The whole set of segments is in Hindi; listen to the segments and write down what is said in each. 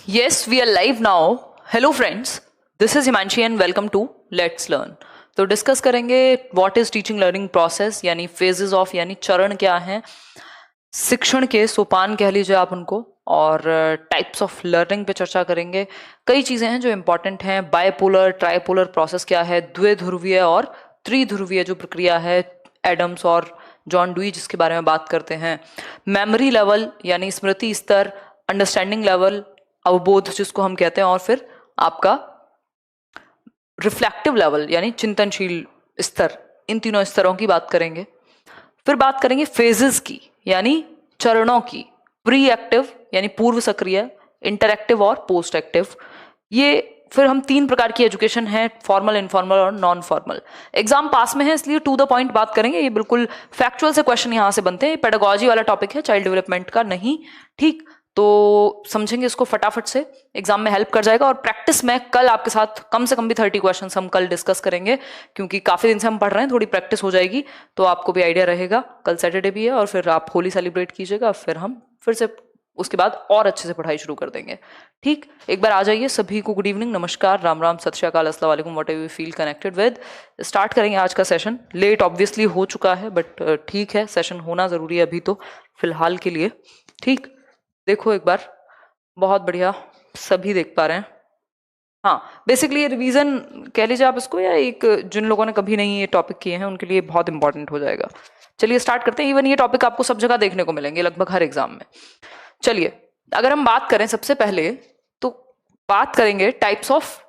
Yes, we are live now. Hello friends, this is Himanshi and welcome to Let's Learn. तो डिस्कस करेंगे what is teaching learning process यानी फेजेस ऑफ यानी चरण क्या हैं शिक्षण के सोपान कह लीजिए आप उनको, और टाइप्स ऑफ लर्निंग पे चर्चा करेंगे। कई चीज़ें हैं जो इंपॉर्टेंट हैं। बायपोलर ट्राइपोलर प्रोसेस क्या है, द्विध्रुवीय और त्रिध्रुवीय जो प्रक्रिया है, एडम्स और जॉन डुई जिसके बारे में बात करते हैं। मेमोरी लेवल यानी स्मृति स्तर, अंडरस्टैंडिंग लेवल अवबोध जिसको हम कहते हैं, और फिर आपका रिफ्लेक्टिव लेवल यानी चिंतनशील स्तर। इन तीनों स्तरों की बात करेंगे। फिर बात करेंगे फेजेस की यानी चरणों की, प्री एक्टिव यानी पूर्व सक्रिय, इंटरएक्टिव और पोस्ट एक्टिव। ये फिर हम तीन प्रकार की एजुकेशन है, फॉर्मल, इनफॉर्मल और नॉन फॉर्मल। एग्जाम पास में है इसलिए टू द पॉइंट बात करेंगे। ये बिल्कुल फैक्चुअल से क्वेश्चन यहाँ से बनते हैं। पेडागोजी वाला टॉपिक है, चाइल्ड डेवलपमेंट का नहीं। ठीक, तो समझेंगे इसको फटाफट से, एग्जाम में हेल्प कर जाएगा। और प्रैक्टिस में कल आपके साथ कम से कम भी 30 क्वेश्चंस हम कल डिस्कस करेंगे, क्योंकि काफी दिन से हम पढ़ रहे हैं, थोड़ी प्रैक्टिस हो जाएगी तो आपको भी आइडिया रहेगा। कल सैटरडे भी है और फिर आप होली सेलिब्रेट कीजिएगा, फिर हम फिर से उसके बाद और अच्छे से पढ़ाई शुरू कर देंगे। ठीक, एक बार आ जाइए। सभी को गुड इवनिंग, नमस्कार, राम राम, सत श्री अकाल, अस्सलाम वालेकुम, what ever you feel connected with. Start करेंगे आज का सेशन। लेट ऑब्वियसली हो चुका है बट ठीक है, सेशन होना जरूरी है अभी तो फिलहाल के लिए। ठीक, देखो एक बार, बहुत बढ़िया, सभी देख पा रहे हैं। हाँ, बेसिकली ये रिवीजन कह लीजिए आप इसको, या एक जिन लोगों ने कभी नहीं ये टॉपिक किए हैं उनके लिए बहुत इंपॉर्टेंट हो जाएगा। चलिए स्टार्ट करते हैं। इवन ये टॉपिक आपको सब जगह देखने को मिलेंगे, लगभग हर एग्जाम में। चलिए, अगर हम बात करें सबसे पहले तो बात करेंगे types of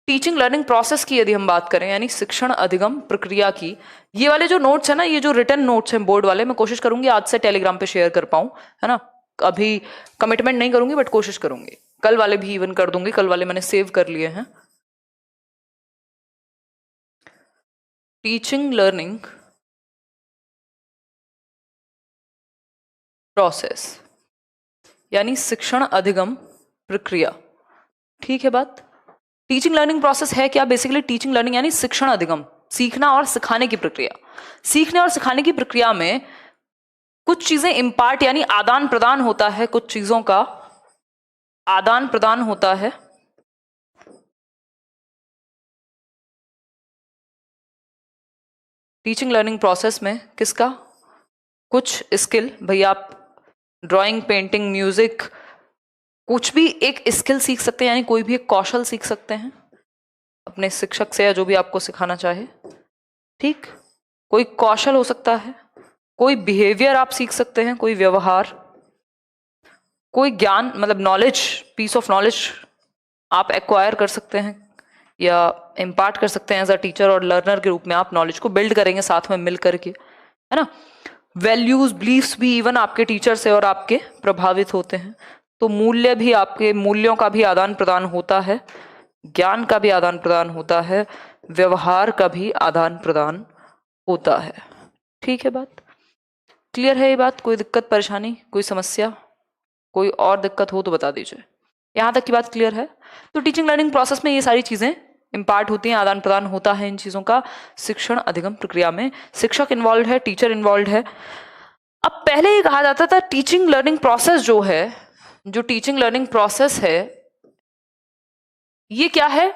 teaching learning process की। यदि हम बात करें यानी शिक्षण अधिगम प्रक्रिया की, ये वाले जो नोट्स है ना, ये जो रिटन नोट्स हैं बोर्ड वाले, मैं कोशिश करूंगी आज से टेलीग्राम पे शेयर कर पाऊं, है ना। अभी कमिटमेंट नहीं करूंगी बट कोशिश करूंगी। कल वाले भी इवन कर दूंगी, कल वाले मैंने सेव कर लिए हैं। टीचिंग लर्निंग प्रोसेस यानी शिक्षण अधिगम प्रक्रिया। ठीक है बात। टीचिंग लर्निंग प्रोसेस है क्या? बेसिकली टीचिंग लर्निंग यानी शिक्षण अधिगम, सीखना और सिखाने की प्रक्रिया। सीखने और सिखाने की प्रक्रिया में कुछ चीजें इम्पार्ट यानी आदान प्रदान होता है, कुछ चीजों का आदान प्रदान होता है। टीचिंग लर्निंग प्रोसेस में किसका? कुछ स्किल, भैया आप ड्राइंग, पेंटिंग, म्यूजिक, कुछ भी एक स्किल सीख सकते हैं, यानी कोई भी एक कौशल सीख सकते हैं अपने शिक्षक से या जो भी आपको सिखाना चाहे। ठीक, कोई कौशल हो सकता है, कोई बिहेवियर आप सीख सकते हैं, कोई व्यवहार, कोई ज्ञान मतलब नॉलेज, पीस ऑफ नॉलेज आप एक्वायर कर सकते हैं या इम्पार्ट कर सकते हैं एज अ टीचर और लर्नर के रूप में। आप नॉलेज को बिल्ड करेंगे साथ में मिल करके, है ना। वैल्यूज, बिलीफ्स भी इवन आपके टीचर से और आपके प्रभावित होते हैं। तो मूल्य भी, आपके मूल्यों का भी आदान प्रदान होता है, ज्ञान का भी आदान प्रदान होता है, व्यवहार का भी आदान प्रदान होता है। ठीक है, बात क्लियर है? ये बात, कोई दिक्कत परेशानी, कोई समस्या, कोई और दिक्कत हो तो बता दीजिए। यहां तक की बात क्लियर है? तो टीचिंग लर्निंग प्रोसेस में ये सारी चीजें इम्पार्ट होती हैं, आदान प्रदान होता है इन चीजों का। शिक्षण अधिगम प्रक्रिया में शिक्षक इन्वॉल्व है, टीचर इन्वॉल्व है। अब पहले ये कहा जाता था टीचिंग लर्निंग प्रोसेस जो है, जो टीचिंग लर्निंग प्रोसेस है ये क्या है?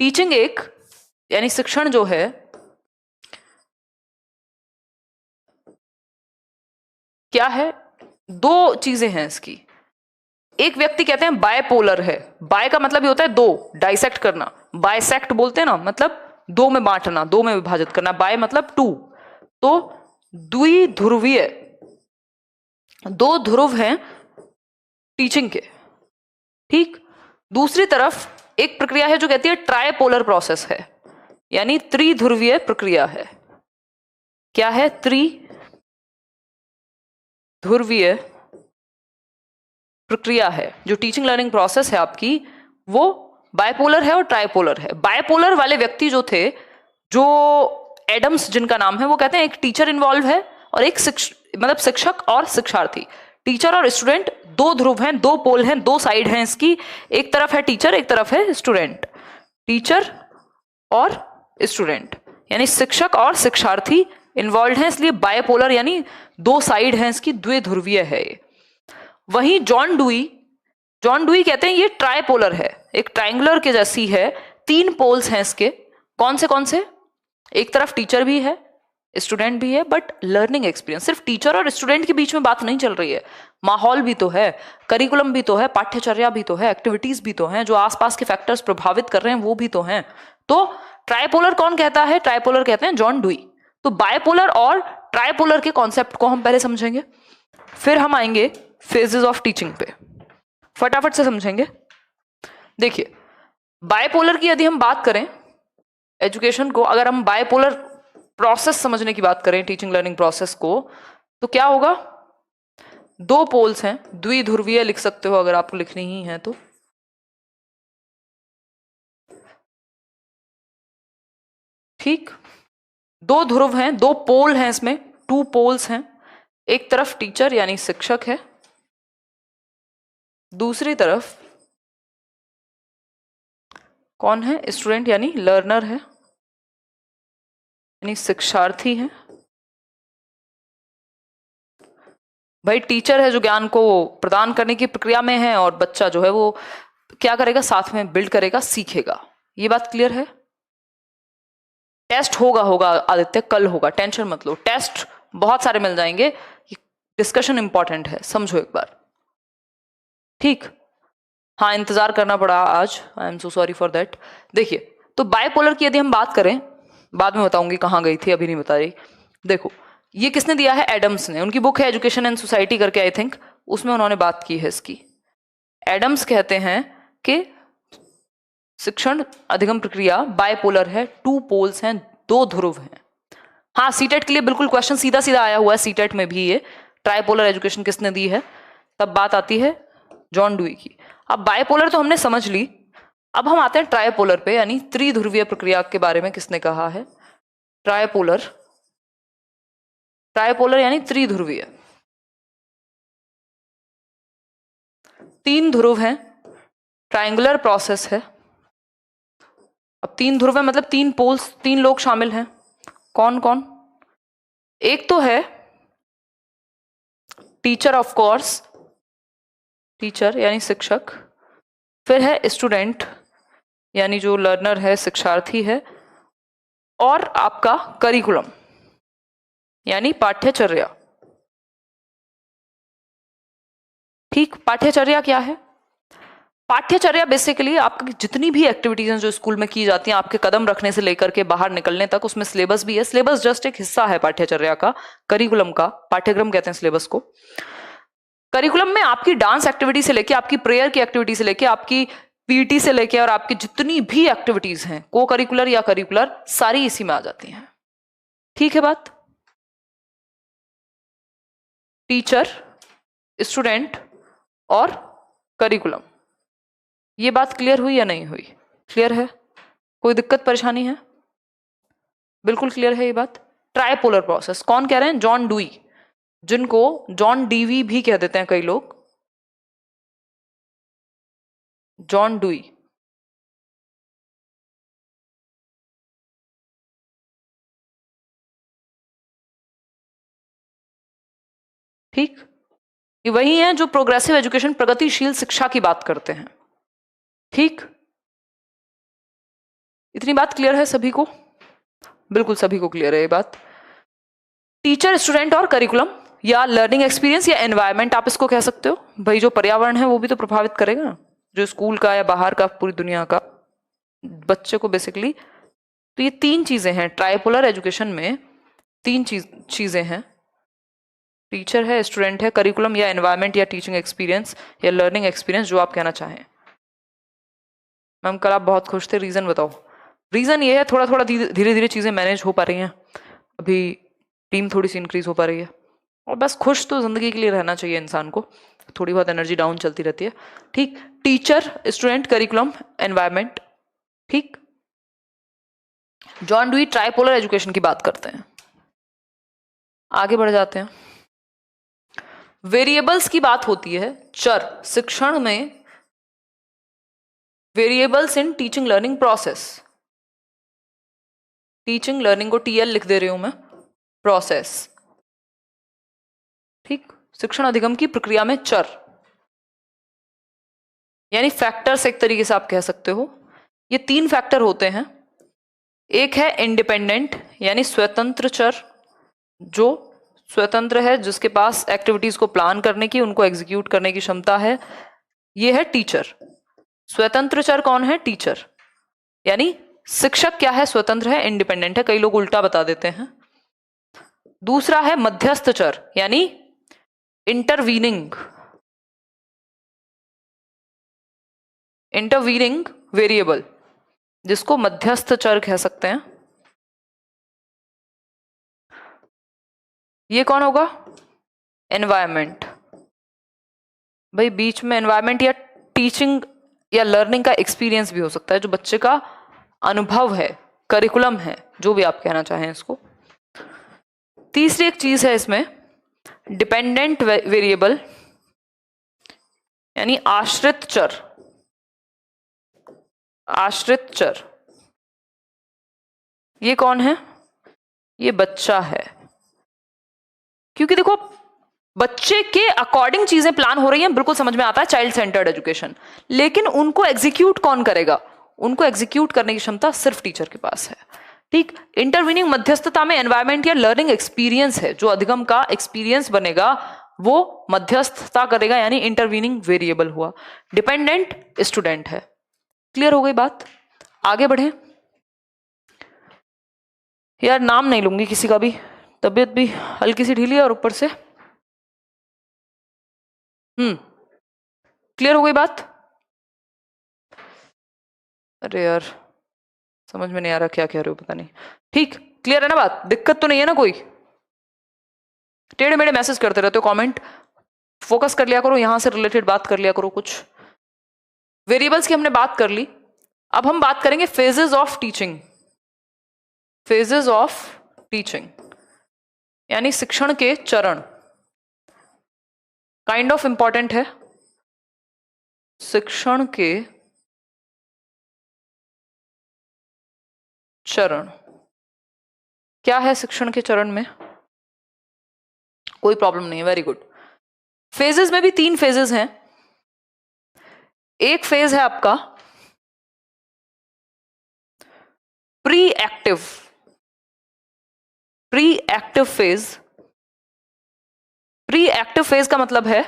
टीचिंग एक यानी शिक्षण जो है क्या है? दो चीजें हैं इसकी। एक व्यक्ति कहते हैं बायपोलर है। बाय का मतलब ये होता है दो, डाइसेक्ट करना, बाइसेक्ट बोलते हैं ना, मतलब दो में बांटना, दो में विभाजित करना। बाय मतलब टू। तो द्विध्रुवीय, दो ध्रुव हैं टीचिंग के। ठीक, दूसरी तरफ एक प्रक्रिया है जो कहती है ट्राइपोलर प्रोसेस है, यानी त्रिध्रुवीय प्रक्रिया है। क्या है? त्रिध्रुवीय प्रक्रिया है। जो टीचिंग लर्निंग प्रोसेस है आपकी वो बायपोलर है और ट्राइपोलर है। बायपोलर वाले व्यक्ति जो थे, जो एडम्स जिनका नाम है, वो कहते हैं एक टीचर इन्वॉल्व है और एक मतलब शिक्षक और शिक्षार्थी। टीचर और स्टूडेंट दो ध्रुव हैं, दो पोल हैं, दो साइड हैं इसकी। एक तरफ है टीचर, एक तरफ है स्टूडेंट। टीचर और स्टूडेंट यानी शिक्षक और शिक्षार्थी इन्वॉल्व हैं, इसलिए बायपोलर यानी दो साइड हैं इसकी, द्विध्रुवीय है ये। वहीं जॉन डुई जॉन डुई कहते हैं ये ट्राइपोलर है, एक ट्राइंगुलर के जैसी है, 3 पोल्स हैं इसके। कौन से? एक तरफ टीचर भी है, स्टूडेंट भी है, बट लर्निंग एक्सपीरियंस सिर्फ टीचर और स्टूडेंट के बीच में बात नहीं चल रही है, माहौल भी तो है, करिकुलम भी तो है, पाठ्यचर्या भी तो है, एक्टिविटीज भी तो हैं, जो आसपास के फैक्टर्स प्रभावित कर रहे हैं वो भी तो हैं। तो ट्राइपोलर कौन कहता है? ट्राइपोलर कहते हैं जॉन डुई। तो बायपोलर और ट्राइपोलर के कॉन्सेप्ट को हम पहले समझेंगे, फिर हम आएंगे फेजेस ऑफ टीचिंग पे, फटाफट से समझेंगे। देखिए, बायपोलर की यदि हम बात करें एजुकेशन को, अगर हम बायपोलर प्रोसेस समझने की बात करें टीचिंग लर्निंग प्रोसेस को, तो क्या होगा? 2 पोल्स हैं, द्विध्रुवीय लिख सकते हो अगर आपको लिखनी ही है तो। ठीक, 2 ध्रुव हैं, 2 पोल हैं इसमें, 2 पोल्स हैं। एक तरफ टीचर यानी शिक्षक है, दूसरी तरफ कौन है? स्टूडेंट यानी लर्नर है, यानी शिक्षार्थी है। भाई टेचर है जो ज्ञान को प्रदान करने की प्रक्रिया में है, और बच्चा जो है वो क्या करेगा? साथ में बिल्ड करेगा, सीखेगा। ये बात क्लियर है? टेस्ट होगा आदित्य, कल होगा, टेंशन मत लो, टेस्ट बहुत सारे मिल जाएंगे, डिस्कशन इंपॉर्टेंट है, समझो एक बार। ठीक, हाँ इंतजार करना पड़ा आज, I am so sorry for that. देखिए, तो बायपोलर की यदि हम बात करें, बाद में बताऊंगी कहाँ गई थी, अभी नहीं बता रही। देखो, ये किसने दिया है? एडम्स ने, उनकी बुक है एजुकेशन एंड सोसाइटी करके आई थिंक, उसमें उन्होंने बात की है इसकी। एडम्स कहते हैं कि शिक्षण अधिगम प्रक्रिया बायपोलर है, 2 पोल्स हैं, 2 ध्रुव हैं। हाँ, सीटेट के लिए बिल्कुल क्वेश्चन सीधा सीधा आया हुआ है, सीटेट में भी ये ट्राइपोलर एजुकेशन किसने दी है, तब बात आती है जॉन डुई की। अब बायपोलर तो हमने समझ ली, अब हम आते हैं ट्राइपोलर पे, यानी त्रिध्रुवीय प्रक्रिया के बारे में किसने कहा है? ट्राइपोलर, ट्राइपोलर यानी त्रिध्रुवीय, 3 ध्रुव हैं, ट्रायंगुलर प्रोसेस है। अब 3 ध्रुव है मतलब 3 पोल्स, 3 लोग शामिल हैं। कौन कौन? एक तो है टीचर, ऑफ कोर्स, टीचर यानी शिक्षक, फिर है स्टूडेंट यानी जो लर्नर है, शिक्षार्थी है, और आपका करिकुलम यानी पाठ्यचर्या। ठीक, पाठ्यचर्या क्या है? पाठ्यचर्या बेसिकली आपकी जितनी भी एक्टिविटीज हैं जो स्कूल में की जाती हैं, आपके कदम रखने से लेकर के बाहर निकलने तक, उसमें सिलेबस भी है। सिलेबस जस्ट एक हिस्सा है पाठ्यचर्या का, करिकुलम का, पाठ्यक्रम कहते हैं सिलेबस को। करिकुलम में आपकी डांस एक्टिविटी से लेके, आपकी प्रेयर की एक्टिविटी से लेके, आपकी पीटी से लेके, और आपकी जितनी भी एक्टिविटीज हैं को करिकुलर या करिकुलर, सारी इसी में आ जाती हैं। ठीक है बात? टीचर, स्टूडेंट और करिकुलम, ये बात क्लियर हुई या नहीं हुई? क्लियर है? कोई दिक्कत परेशानी है? बिल्कुल क्लियर है ये बात। ट्राइपोलर प्रोसेस कौन कह रहे हैं? जॉन डुई, जिनको जॉन डीवी भी कह देते हैं कई लोग, जॉन डुई। ठीक, ये वही हैं जो प्रोग्रेसिव एजुकेशन, प्रगतिशील शिक्षा की बात करते हैं। ठीक, इतनी बात क्लियर है सभी को? बिल्कुल सभी को क्लियर है ये बात। टीचर, स्टूडेंट और करिकुलम, या लर्निंग एक्सपीरियंस या एनवायरनमेंट आप इसको कह सकते हो। भाई जो पर्यावरण है वो भी तो प्रभावित करेगा ना, जो स्कूल का या बाहर का, पूरी दुनिया का, बच्चे को बेसिकली। तो ये 3 चीजें हैं ट्राइपोलर एजुकेशन में, 3 चीजें हैं, टीचर है, स्टूडेंट है, करिकुलम या एनवायरनमेंट या टीचिंग एक्सपीरियंस या लर्निंग एक्सपीरियंस, जो आप कहना चाहें। मैम कल आप बहुत खुश थे, रीजन बताओ। रीजन ये है, थोड़ा थोड़ा धीरे धीरे चीजें मैनेज हो पा रही हैं, अभी टीम थोड़ी सी इंक्रीज हो पा रही है, और बस खुश तो जिंदगी के लिए रहना चाहिए इंसान को, थोड़ी बहुत एनर्जी डाउन चलती रहती है। ठीक, टीचर, स्टूडेंट, करिकुलम, एनवायरनमेंट। ठीक, जॉन डुई ट्राइपोलर एजुकेशन की बात करते हैं, आगे बढ़ जाते हैं। वेरिएबल्स की बात होती है, चर शिक्षण में, variables in teaching learning process, teaching learning को टीएल लिख दे रही हूं मैं, प्रोसेस। ठीक, शिक्षण अधिगम की प्रक्रिया में चर, यानी फैक्टर्स एक तरीके से आप कह सकते हो। ये 3 फैक्टर होते हैं। एक है इंडिपेंडेंट यानी स्वतंत्र चर, जो स्वतंत्र है, जिसके पास एक्टिविटीज को प्लान करने की, उनको एग्जीक्यूट करने की क्षमता है। ये है टीचर। स्वतंत्र चर कौन है? टीचर। यानी शिक्षक क्या है? स्वतंत्र है, इंडिपेंडेंट है। कई लोग उल्टा बता देते हैं। दूसरा है मध्यस्थ चर यानी इंटरवीनिंग वेरिएबल, जिसको मध्यस्थ चर कह सकते हैं। ये कौन होगा? एनवायरमेंट। भाई बीच में एनवायरमेंट या टीचिंग या लर्निंग का एक्सपीरियंस भी हो सकता है, जो बच्चे का अनुभव है, करिकुलम है, जो भी आप कहना चाहें इसको। तीसरी एक चीज है इसमें, डिपेंडेंट वेरिएबल यानी आश्रित चर। आश्रित चर ये कौन है? ये बच्चा है। क्योंकि देखो बच्चे के अकॉर्डिंग चीजें प्लान हो रही हैं, बिल्कुल समझ में आता है, चाइल्ड सेंटर्ड एजुकेशन। लेकिन उनको एग्जीक्यूट कौन करेगा? उनको एग्जीक्यूट करने की क्षमता सिर्फ टीचर के पास है। ठीक। इंटरवीनिंग मध्यस्थता में एनवायरमेंट या लर्निंग एक्सपीरियंस है, जो अधिगम का एक्सपीरियंस बनेगा वो मध्यस्थता करेगा, यानी इंटरवीनिंग वेरिएबल हुआ। डिपेंडेंट स्टूडेंट है। क्लियर हो गई बात? आगे बढ़े। यार नाम नहीं लूंगी किसी का भी, तबीयत भी हल्की सी ढीली है और ऊपर से क्लियर हो गई बात? अरे यार समझ में नहीं आ रहा क्या कह रहे हो, पता नहीं। ठीक, क्लियर है ना बात? दिक्कत तो नहीं है ना कोई? टेढ़े मेढ़े मैसेज करते रहते हो, कमेंट फोकस कर लिया करो, यहां से रिलेटेड बात कर लिया करो। कुछ वेरिएबल्स की हमने बात कर ली। अब हम बात करेंगे phases of teaching. Phases of teaching यानी शिक्षण के चरण। काइंड ऑफ इंपॉर्टेंट है। शिक्षण के चरण क्या है? शिक्षण के चरण में कोई प्रॉब्लम नहीं है, वेरी गुड। फेजेस में भी 3 फेजेस हैं। एक फेज है आपका pre active phase. Pre active phase का मतलब है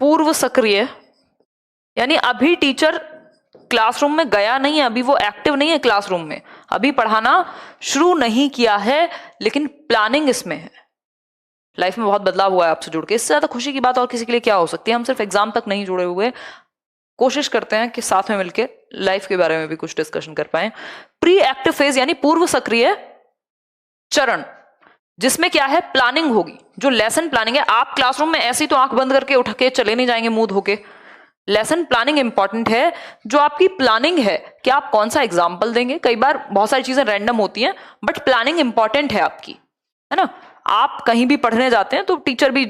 पूर्व सक्रिय, यानी अभी टीचर क्लासरूम में गया नहीं है, अभी वो एक्टिव नहीं है क्लासरूम में, अभी पढ़ाना शुरू नहीं किया है, लेकिन प्लानिंग इसमें है। लाइफ में बहुत बदलाव हुआ है आपसे जुड़ के, इससे ज्यादा खुशी की बात और किसी के लिए क्या हो सकती है? हम सिर्फ एग्जाम तक नहीं जुड़े हुए, कोशिश करते हैं कि साथ में मिलकर लाइफ के बारे में भी कुछ डिस्कशन कर पाए। प्री एक्टिव फेज यानी पूर्व सक्रिय चरण, जिसमें क्या है? प्लानिंग होगी। जो लेसन प्लानिंग है, आप क्लासरूम में ऐसी तो आंख बंद करके उठ के चले नहीं जाएंगे मुंह धो के। लेसन प्लानिंग इंपॉर्टेंट है। जो आपकी प्लानिंग है कि आप कौन सा एग्जाम्पल देंगे, कई बार बहुत सारी चीजें रैंडम होती हैं, बट प्लानिंग इंपॉर्टेंट है आपकी, है ना? आप कहीं भी पढ़ने जाते हैं तो टीचर भी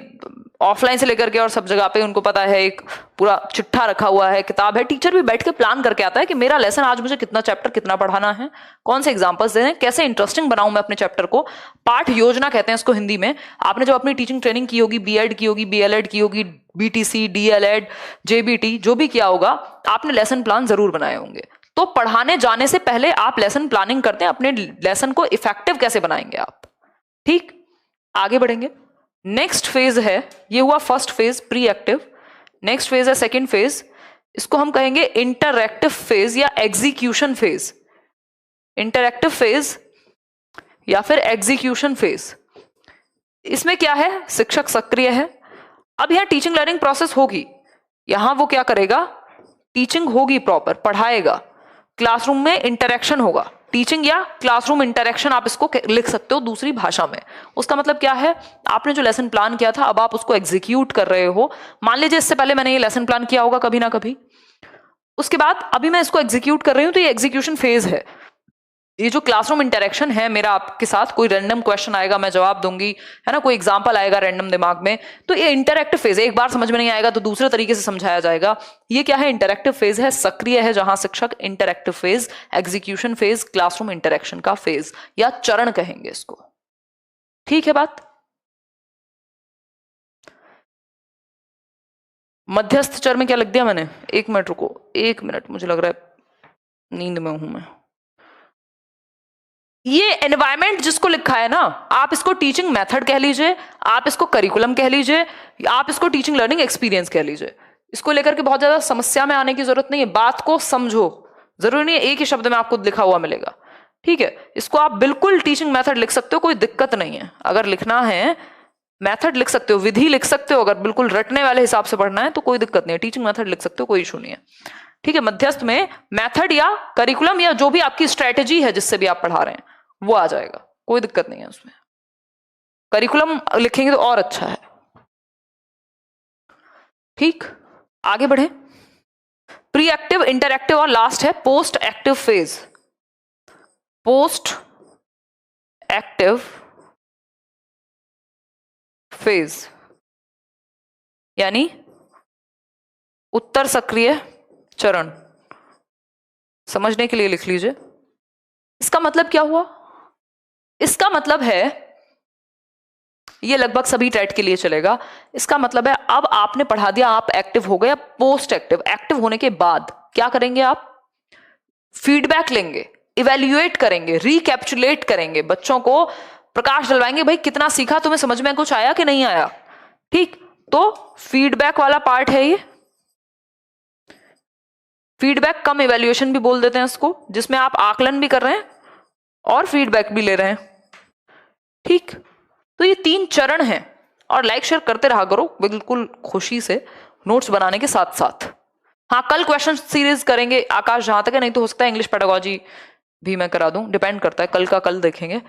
ऑफलाइन से लेकर के और सब जगह पे उनको पता है, एक पूरा चिट्ठा रखा हुआ है, किताब है, टीचर भी बैठ के प्लान करके आता है कि मेरा लेसन आज मुझे कितना चैप्टर कितना पढ़ाना है, कौन से एग्जांपल्स देने हैं, कैसे इंटरेस्टिंग बनाऊं मैं अपने चैप्टर को। पाठ योजना कहते हैं इसको हिंदी में। आपने जब अपनी टीचिंग ट्रेनिंग की होगी, बीएड की होगी, बीएलएड की होगी, बीटीसी, डीएलएड, जेबीटी, जो भी किया होगा, आपने लेसन प्लान जरूर बनाए होंगे। तो पढ़ाने जाने से पहले आप लेसन प्लानिंग करते हैं, अपने लेसन को इफेक्टिव कैसे बनाएंगे आप। ठीक, आगे बढ़ेंगे। नेक्स्ट फेज है, ये हुआ first phase pre active. Next phase है सेकंड फेज, इसको हम कहेंगे इंटरएक्टिव फेज या एग्जीक्यूशन फेज। इंटरएक्टिव फेज या फिर एग्जीक्यूशन फेज। इसमें क्या है? शिक्षक सक्रिय है। अब यहां टीचिंग लर्निंग प्रोसेस होगी, यहां वो क्या करेगा? टीचिंग होगी, प्रॉपर पढ़ाएगा, क्लासरूम में इंटरेक्शन होगा। टीचिंग या क्लासरूम इंटरेक्शन आप इसको लिख सकते हो दूसरी भाषा में। उसका मतलब क्या है? आपने जो लेसन प्लान किया था, अब आप उसको एग्जीक्यूट कर रहे हो। मान लीजिए इससे पहले मैंने ये लेसन प्लान किया होगा कभी ना कभी, उसके बाद अभी मैं इसको एग्जीक्यूट कर रही हूं, तो ये एग्जीक्यूशन फेज है। ये जो क्लासरूम इंटरेक्शन है मेरा आपके साथ, कोई रैंडम क्वेश्चन आएगा, मैं जवाब दूंगी, है ना, कोई एग्जांपल आएगा रैंडम दिमाग में, तो ये इंटरएक्टिव फेज है। एक बार समझ में नहीं आएगा तो दूसरे तरीके से समझाया जाएगा। ये क्या है? इंटरएक्टिव फेज है, सक्रिय है, जहां शिक्षक। Interactive phase, execution phase, classroom interaction का फेज या चरण कहेंगे इसको। ठीक है बात? मध्यस्थ चर में क्या लिख दिया मैंने, 1 मिनट रुको, 1 मिनट, मुझे लग रहा है नींद में हूं मैं। ये एनवायरमेंट जिसको लिखा है ना, आप इसको टीचिंग मेथड कह लीजिए, आप इसको करिकुलम कह लीजिए, आप इसको टीचिंग लर्निंग एक्सपीरियंस कह लीजिए। इसको लेकर के बहुत ज्यादा समस्या में आने की जरूरत नहीं है, बात को समझो। जरूरी नहीं है एक ही शब्द में आपको लिखा हुआ मिलेगा, ठीक है। इसको आप बिल्कुल टीचिंग मेथड लिख सकते हो, कोई दिक्कत नहीं है। अगर लिखना है मेथड लिख सकते हो, विधि लिख सकते हो, अगर बिल्कुल रटने वाले हिसाब से पढ़ना है तो कोई दिक्कत नहीं है, टीचिंग मेथड लिख सकते हो, कोई इशू नहीं है, ठीक है। मध्यस्थ में मेथड या करिकुलम या जो भी आपकी स्ट्रेटेजी है जिससे भी आप पढ़ा रहे हैं वो आ जाएगा, कोई दिक्कत नहीं है उसमें। करिकुलम लिखेंगे तो और अच्छा है, ठीक। आगे बढ़े। प्री एक्टिव, इंटरएक्टिव और लास्ट है post active phase. Post active phase यानी उत्तर सक्रिय चरण। समझने के लिए लिख लीजिए। इसका मतलब क्या हुआ? इसका मतलब है, ये लगभग सभी टेट के लिए चलेगा, इसका मतलब है अब आपने पढ़ा दिया, आप एक्टिव हो गए। अब पोस्ट एक्टिव, एक्टिव होने के बाद क्या करेंगे आप? फीडबैक लेंगे, इवेल्युएट करेंगे, रिकैप्चुलेट करेंगे, बच्चों को प्रकाश डलवाएंगे, भाई कितना सीखा, तुम्हें समझ में कुछ आया कि नहीं आया, ठीक। तो फीडबैक वाला पार्ट है ये। फीडबैक कम इवेल्युएशन भी बोल देते हैं इसको, जिसमें आप आकलन भी कर रहे हैं और फीडबैक भी ले रहे हैं, ठीक। तो ये 3 चरण हैं। और लाइक शेयर करते रहा करो बिल्कुल खुशी से, नोट्स बनाने के साथ साथ। हाँ, कल क्वेश्चन सीरीज करेंगे आकाश, जहां तक है, नहीं तो हो सकता है इंग्लिश पेडागोजी भी मैं करा दूं, डिपेंड करता है, कल का कल देखेंगे।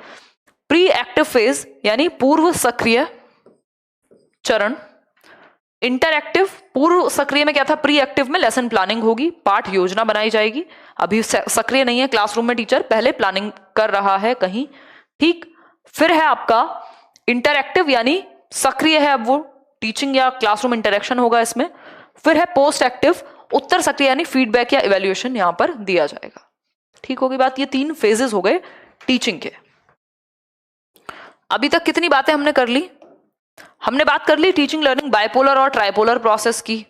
प्री एक्टिव फेज यानी पूर्व सक्रिय चरण। इंटरएक्टिव, पूर्व सक्रिय में क्या था? प्री एक्टिव में लेसन प्लानिंग होगी, पाठ योजना बनाई जाएगी। अभी सक्रिय नहीं है क्लासरूम में टीचर, पहले प्लानिंग कर रहा है कहीं, ठीक। फिर है आपका इंटरएक्टिव यानी सक्रिय है, अब वो टीचिंग या क्लासरूम इंटरेक्शन होगा इसमें। फिर है पोस्ट एक्टिव, उत्तर सक्रिय यानी फीडबैक या इवैल्यूएशन यहां पर दिया जाएगा, ठीक होगी बात। ये 3 फेजेस हो गए टीचिंग के। अभी तक कितनी बातें हमने कर ली? हमने बात कर ली टीचिंग लर्निंग बाइपोलर और ट्राइपोलर प्रोसेस की।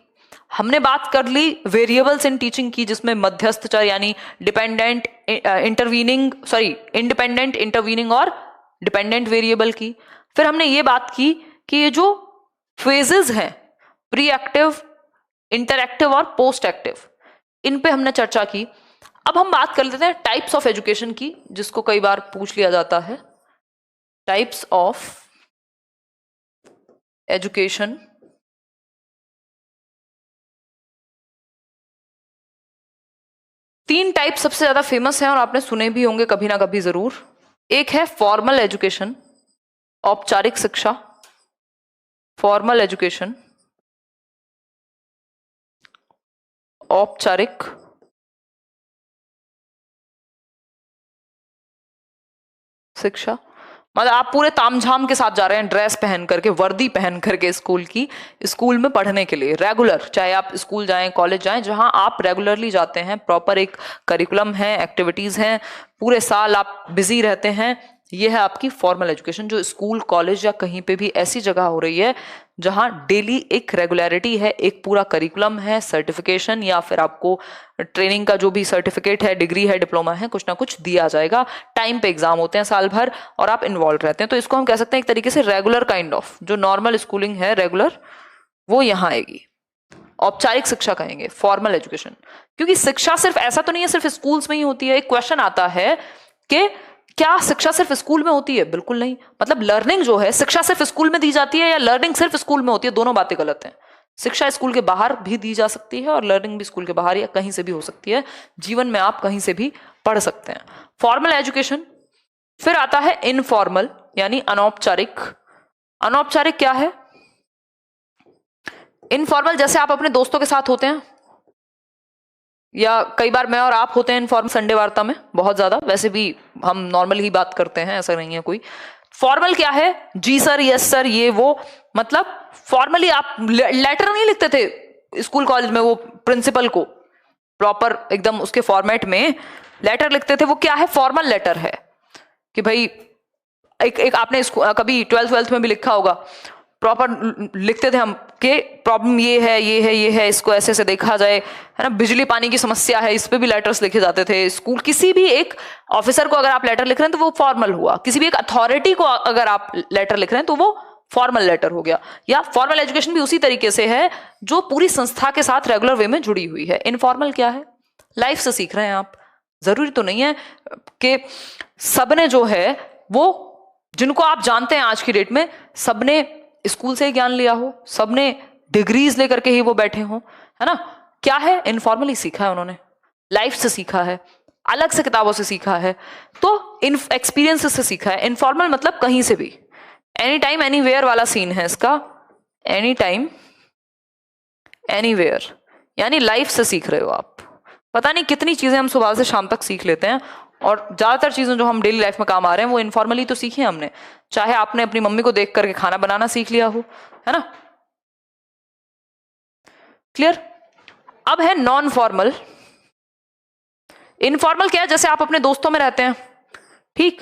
हमने बात कर ली वेरिएबल्स इन टीचिंग की, जिसमें मध्यस्थ चर यानी डिपेंडेंट इंडिपेंडेंट, इंटरवीनिंग और डिपेंडेंट वेरिएबल की। फिर हमने ये बात की कि ये जो फेजेस हैं, प्री एक्टिव, इंटरएक्टिव और पोस्ट एक्टिव, इन पे हमने चर्चा की। अब हम बात कर लेते हैं टाइप्स ऑफ एजुकेशन की, जिसको कई बार पूछ लिया जाता है। Types of education. तीन टाइप सबसे ज्यादा फेमस हैं और आपने सुने भी होंगे कभी ना कभी जरूर। एक है फॉर्मल एजुकेशन, औपचारिक शिक्षा, फॉर्मल एजुकेशन, औपचारिक शिक्षा। मतलब आप पूरे तामझाम के साथ जा रहे हैं, ड्रेस पहन करके, वर्दी पहन करके स्कूल की, स्कूल में पढ़ने के लिए रेगुलर, चाहे आप स्कूल जाएं, कॉलेज जाएं, जहां आप रेगुलरली जाते हैं, प्रॉपर एक करिकुलम है, एक्टिविटीज हैं, पूरे साल आप बिजी रहते हैं। ये है आपकी फॉर्मल एजुकेशन, जो स्कूल, कॉलेज या कहीं पे भी ऐसी जगह हो रही है जहां डेली एक रेगुलरिटी है, एक पूरा करिकुलम है, सर्टिफिकेशन या फिर आपको ट्रेनिंग का जो भी सर्टिफिकेट है, डिग्री है, डिप्लोमा है, कुछ ना कुछ दिया जाएगा। टाइम पे एग्जाम होते हैं साल भर और आप इन्वॉल्व रहते हैं, तो इसको हम कह सकते हैं एक तरीके से रेगुलर काइंड ऑफ, जो नॉर्मल स्कूलिंग है रेगुलर, वो यहाँ आएगी। औपचारिक शिक्षा कहेंगे, फॉर्मल एजुकेशन। क्योंकि शिक्षा सिर्फ ऐसा तो नहीं है सिर्फ स्कूल्स में ही होती है। एक क्वेश्चन आता है कि क्या शिक्षा सिर्फ स्कूल में होती है? बिल्कुल नहीं। मतलब लर्निंग जो है, शिक्षा सिर्फ स्कूल में दी जाती है या लर्निंग सिर्फ स्कूल में होती है? दोनों बातें गलत हैं। शिक्षा स्कूल के बाहर भी दी जा सकती है और लर्निंग भी स्कूल के बाहर या कहीं से भी हो सकती है। जीवन में आप कहीं से भी पढ़ सकते हैं। Formal education. फिर आता है इनफॉर्मल यानी अनौपचारिक। अनौपचारिक क्या है? इनफॉर्मल जैसे आप अपने दोस्तों के साथ होते हैं, या कई बार मैं और आप होते हैं इनफॉर्मल संडे वार्ता में, बहुत ज्यादा। वैसे भी हम नॉर्मल ही बात करते हैं, ऐसा नहीं है कोई। फॉर्मल क्या है? जी सर, यस सर, ये वो। मतलब फॉर्मली आप लेटर नहीं लिखते थे स्कूल कॉलेज में, वो प्रिंसिपल को प्रॉपर एकदम उसके फॉर्मेट में लेटर लिखते थे, वो क्या है? फॉर्मल लेटर है कि भाई एक आपने कभी 12th में भी लिखा होगा, प्रॉपर लिखते थे हम कि प्रॉब्लम ये है ये है ये है, इसको ऐसे ऐसे देखा जाए, है ना। बिजली पानी की समस्या है, इस पे भी लेटर्स लिखे जाते थे। स्कूल किसी भी एक ऑफिसर को अगर आप लेटर लिख रहे हैं तो वो फॉर्मल हुआ, किसी भी एक अथॉरिटी को अगर आप लेटर लिख रहे हैं तो वो फॉर्मल लेटर हो गया। या फॉर्मल एजुकेशन भी उसी तरीके से है जो पूरी संस्था के साथ रेगुलर वे में जुड़ी हुई है। इनफॉर्मल क्या है? लाइफ से सीख रहे हैं आप। जरूरी तो नहीं है कि सबने जो है वो, जिनको आप जानते हैं आज की डेट में, सबने स्कूल से ही ज्ञान लिया हो, सबने डिग्रीज लेकर के ही वो बैठे हो, है ना। क्या है? इनफॉर्मली सीखा है उन्होंने, लाइफ से सीखा है, अलग से किताबों से सीखा है, तो इन एक्सपीरियंसेस से सीखा है। इनफॉर्मल मतलब कहीं से भी, एनी टाइम एनीवेयर वाला सीन है इसका। एनी टाइम एनीवेयर यानी लाइफ से सीख रहे हो आप। पता नहीं कितनी चीजें हम सुबह से शाम तक सीख लेते हैं, और ज्यादातर चीजें जो हम डेली लाइफ में काम आ रहे हैं वो इनफॉर्मली तो सीखी है हमने। चाहे आपने अपनी मम्मी को देख करके खाना बनाना सीख लिया हो, है ना। क्लियर? अब है नॉन फॉर्मल। इनफॉर्मल क्या है? जैसे आप अपने दोस्तों में रहते हैं, ठीक।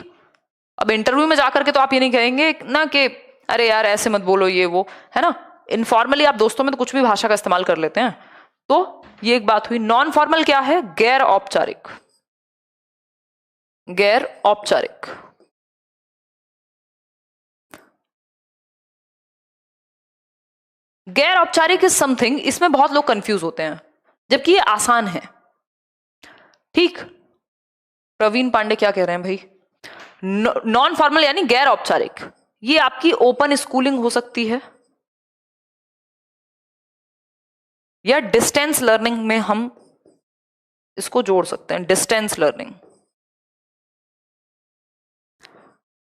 अब इंटरव्यू में जाकर के तो आप ये नहीं कहेंगे ना कि अरे यार ऐसे मत बोलो ये वो, है ना। इनफॉर्मली आप दोस्तों में तो कुछ भी भाषा का इस्तेमाल कर लेते हैं। तो ये एक बात हुई। नॉन फॉर्मल क्या है? गैर औपचारिक। गैर औपचारिक। गैर औपचारिक इज समथिंग, इसमें बहुत लोग कंफ्यूज होते हैं, जबकि ये आसान है, ठीक। प्रवीण पांडे क्या कह रहे हैं भाई? नॉन फॉर्मल यानी गैर औपचारिक, ये आपकी ओपन स्कूलिंग हो सकती है या डिस्टेंस लर्निंग में हम इसको जोड़ सकते हैं। डिस्टेंस लर्निंग,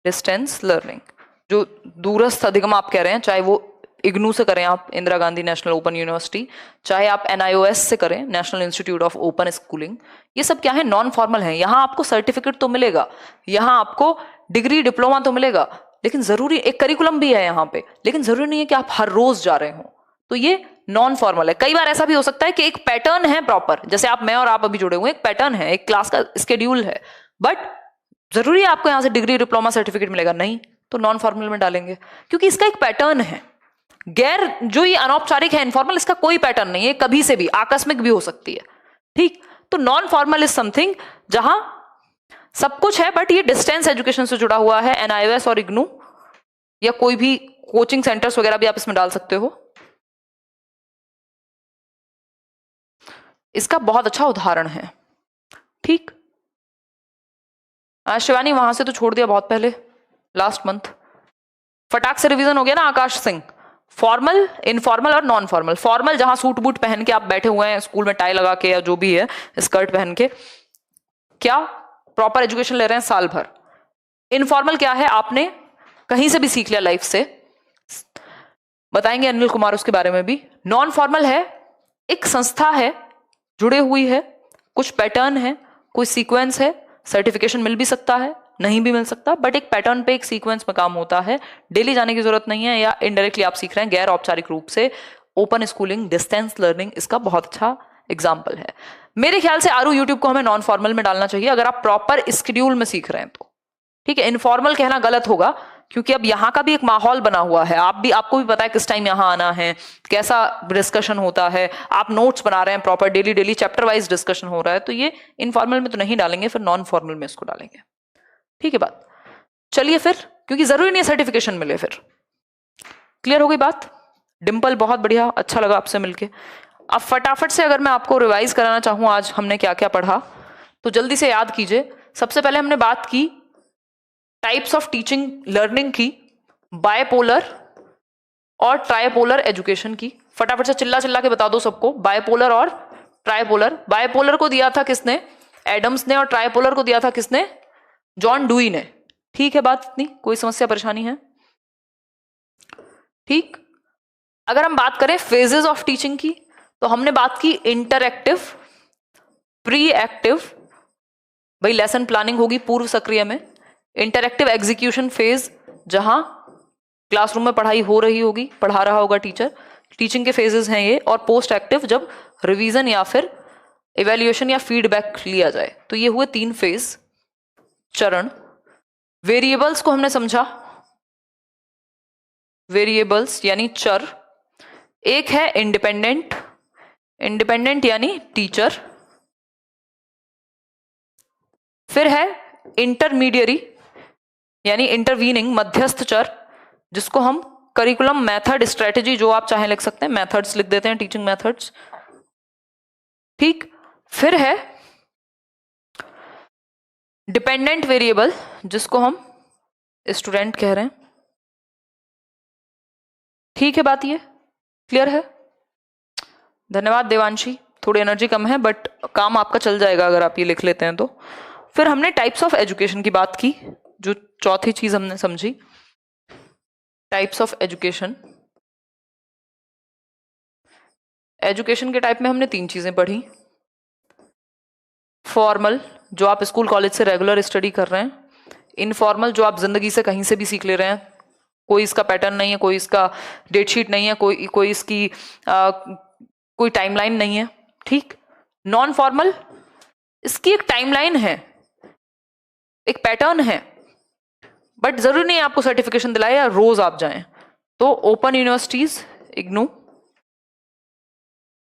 डिस्टेंस लर्निंग जो दूरस्थ अधिगम आप कह रहे हैं, चाहे वो इग्नू से करें आप, Indira Gandhi national open university, चाहे आप NIOS से करें, national institute of open schooling, ये सब क्या है? नॉन फॉर्मल है। यहां आपको सर्टिफिकेट तो मिलेगा, यहां आपको डिग्री डिप्लोमा तो मिलेगा, लेकिन जरूरी एक करिकुलम भी है यहाँ पे, लेकिन जरूरी नहीं है कि आप हर रोज जा रहे हो। तो ये नॉन फॉर्मल है। कई बार ऐसा भी हो सकता है कि एक पैटर्न है प्रॉपर, जैसे आप, मैं और आप अभी जुड़े हुए, एक पैटर्न है, एक क्लास का स्केड्यूल है, बट जरूरी है आपको यहां से डिग्री डिप्लोमा सर्टिफिकेट मिलेगा? नहीं, तो नॉन फॉर्मल में डालेंगे, क्योंकि इसका एक पैटर्न है। गैर जो ये अनौपचारिक है, इनफॉर्मल, इसका कोई पैटर्न नहीं है, कभी से भी आकस्मिक भी हो सकती है, ठीक। तो नॉन फॉर्मल इज समथिंग जहां सब कुछ है, बट ये डिस्टेंस एजुकेशन से जुड़ा हुआ है। NIOS और इग्नू या कोई भी कोचिंग सेंटर्स वगैरह भी आप इसमें डाल सकते हो। इसका बहुत अच्छा उदाहरण है, ठीक। शिवानी वहां से तो छोड़ दिया बहुत पहले, लास्ट मंथ। फटाक से रिवीजन हो गया ना आकाश सिंह? फॉर्मल, इनफॉर्मल और नॉन फॉर्मल। फॉर्मल जहां सूट बूट पहन के आप बैठे हुए हैं स्कूल में, टाई लगा के या जो भी है, स्कर्ट पहन के, क्या प्रॉपर एजुकेशन ले रहे हैं साल भर। इनफॉर्मल क्या है? आपने कहीं से भी सीख लिया लाइफ से, बताएंगे अनिल कुमार उसके बारे में भी। नॉन फॉर्मल है, एक संस्था है, जुड़े हुई है, कुछ पैटर्न है, कोई सीक्वेंस है, सर्टिफिकेशन मिल भी सकता है, नहीं भी मिल सकता, बट एक पैटर्न पे, एक सीक्वेंस में काम होता है, डेली जाने की जरूरत नहीं है, या इनडायरेक्टली आप सीख रहे हैं गैर औपचारिक रूप से। ओपन स्कूलिंग, डिस्टेंस लर्निंग इसका बहुत अच्छा एग्जाम्पल है। मेरे ख्याल से आरू यूट्यूब को हमें नॉन फॉर्मल में डालना चाहिए अगर आप प्रॉपर स्केड्यूल में सीख रहे हैं तो, ठीक है। इनफॉर्मल कहना गलत होगा, क्योंकि अब यहाँ का भी एक माहौल बना हुआ है, आपको भी पता है किस टाइम यहाँ आना है, कैसा डिस्कशन होता है, आप नोट्स बना रहे हैं proper, daily daily chapter wise discussion हो रहा है, तो ये इनफॉर्मल में तो नहीं डालेंगे, फिर नॉन फॉर्मल में इसको डालेंगे, ठीक है बात। चलिए फिर, क्योंकि जरूरी नहीं है सर्टिफिकेशन मिले फिर। क्लियर हो गई बात? डिंपल बहुत बढ़िया, अच्छा लगा आपसे मिलके। अब फटाफट से अगर मैं आपको रिवाइज कराना चाहूं आज हमने क्या क्या पढ़ा, तो जल्दी से याद कीजिए। सबसे पहले हमने बात की टाइप्स ऑफ टीचिंग लर्निंग की, बायपोलर और ट्राइपोलर एजुकेशन की। फटाफट से चिल्ला चिल्ला के बता दो सबको, बायपोलर और ट्राइपोलर। बायपोलर को दिया था किसने? एडम्स ने, और ट्राइपोलर को दिया था किसने? जॉन डुई ने। ठीक है बात, इतनी कोई समस्या परेशानी है? ठीक। अगर हम बात करें फेजेस ऑफ टीचिंग की, तो हमने बात की इंटरएक्टिव, प्री एक्टिव, भाई लेसन प्लानिंग होगी पूर्व सक्रिय में, इंटरएक्टिव एग्जीक्यूशन फेज जहां क्लासरूम में पढ़ाई हो रही होगी, पढ़ा रहा होगा टीचर, टीचिंग के फेजेस हैं ये, और पोस्ट एक्टिव जब रिवीजन या फिर इवैल्यूएशन या फीडबैक लिया जाए। तो ये हुए 3 फेज, चरण। वेरिएबल्स को हमने समझा, वेरिएबल्स यानी चर, एक है इंडिपेंडेंट, इंडिपेंडेंट यानी टीचर, फिर है इंटरमीडियरी यानी इंटरवीनिंग मध्यस्थ चर, जिसको हम करिकुलम, मेथड, स्ट्रेटेजी जो आप चाहें लिख सकते हैं, मेथड्स लिख देते हैं, टीचिंग मेथड्स, ठीक। फिर है डिपेंडेंट वेरिएबल जिसको हम स्टूडेंट कह रहे हैं, ठीक है, बात ये क्लियर है। धन्यवाद देवांशी, थोड़ी एनर्जी कम है बट काम आपका चल जाएगा अगर आप ये लिख लेते हैं तो। फिर हमने टाइप्स ऑफ एजुकेशन की बात की, जो चौथी चीज हमने समझी, टाइप्स ऑफ एजुकेशन। एजुकेशन के टाइप में हमने 3 चीजें पढ़ी, फॉर्मल जो आप स्कूल कॉलेज से रेगुलर स्टडी कर रहे हैं, इनफॉर्मल जो आप जिंदगी से कहीं से भी सीख ले रहे हैं, कोई इसका पैटर्न नहीं है, कोई इसका डेटशीट नहीं है, कोई इसकी कोई टाइमलाइन नहीं है, ठीक। नॉन फॉर्मल, इसकी एक टाइमलाइन है, एक पैटर्न है, बट जरूरी नहीं है आपको सर्टिफिकेशन दिलाए या रोज आप जाएं। तो open universities, IGNOU,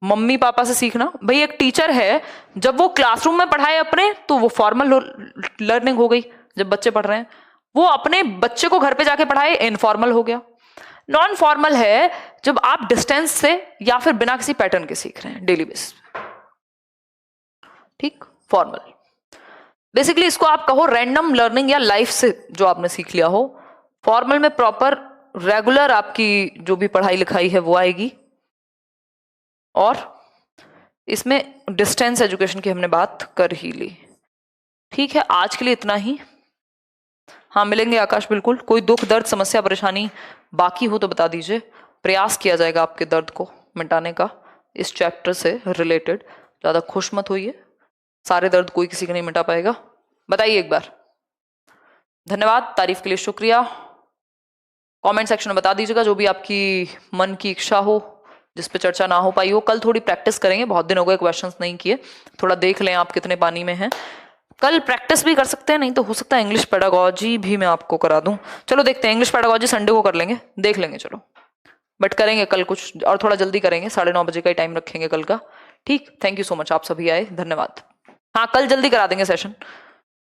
mummy papa से सीखना। भाई एक टीचर है, जब वो क्लासरूम में पढ़ाए अपने तो वो फॉर्मल लर्निंग हो गई, जब बच्चे पढ़ रहे हैं, वो अपने बच्चे को घर पे जाके पढ़ाए, इनफॉर्मल हो गया। नॉन फॉर्मल है जब आप डिस्टेंस से या फिर बिना किसी पैटर्न के सीख रहे हैं डेली बेसिस, ठीक। फॉर्मल बेसिकली इसको आप कहो रैंडम लर्निंग या लाइफ से जो आपने सीख लिया हो। फॉर्मल में प्रॉपर रेगुलर आपकी जो भी पढ़ाई लिखाई है वो आएगी, और इसमें डिस्टेंस एजुकेशन की हमने बात कर ही ली, ठीक है। आज के लिए इतना ही, हाँ मिलेंगे आकाश, बिल्कुल। कोई दुख दर्द समस्या परेशानी बाकी हो तो बता दीजिए, प्रयास किया जाएगा आपके दर्द को मिटाने का इस चैप्टर से रिलेटेड। ज्यादा खुश मत होइए, सारे दर्द कोई किसी का नहीं मिटा पाएगा। बताइए एक बार। धन्यवाद, तारीफ के लिए शुक्रिया। कमेंट सेक्शन में बता दीजिएगा जो भी आपकी मन की इच्छा हो, जिस पे चर्चा ना हो पाई हो। कल थोड़ी प्रैक्टिस करेंगे, बहुत दिन हो गए क्वेश्चंस नहीं किए, थोड़ा देख लें आप कितने पानी में हैं। कल प्रैक्टिस भी कर सकते हैं, नहीं तो हो सकता है इंग्लिश पेडागोजी भी मैं आपको करा दूं। चलो देखते हैं, इंग्लिश पेडागोजी संडे को कर लेंगे, देख लेंगे, चलो। बट करेंगे कल कुछ और थोड़ा जल्दी करेंगे, 9:30 बजे का ही टाइम रखेंगे कल का, ठीक। थैंक यू सो मच, आप सभी आए, धन्यवाद। हाँ कल जल्दी करा देंगे सेशन।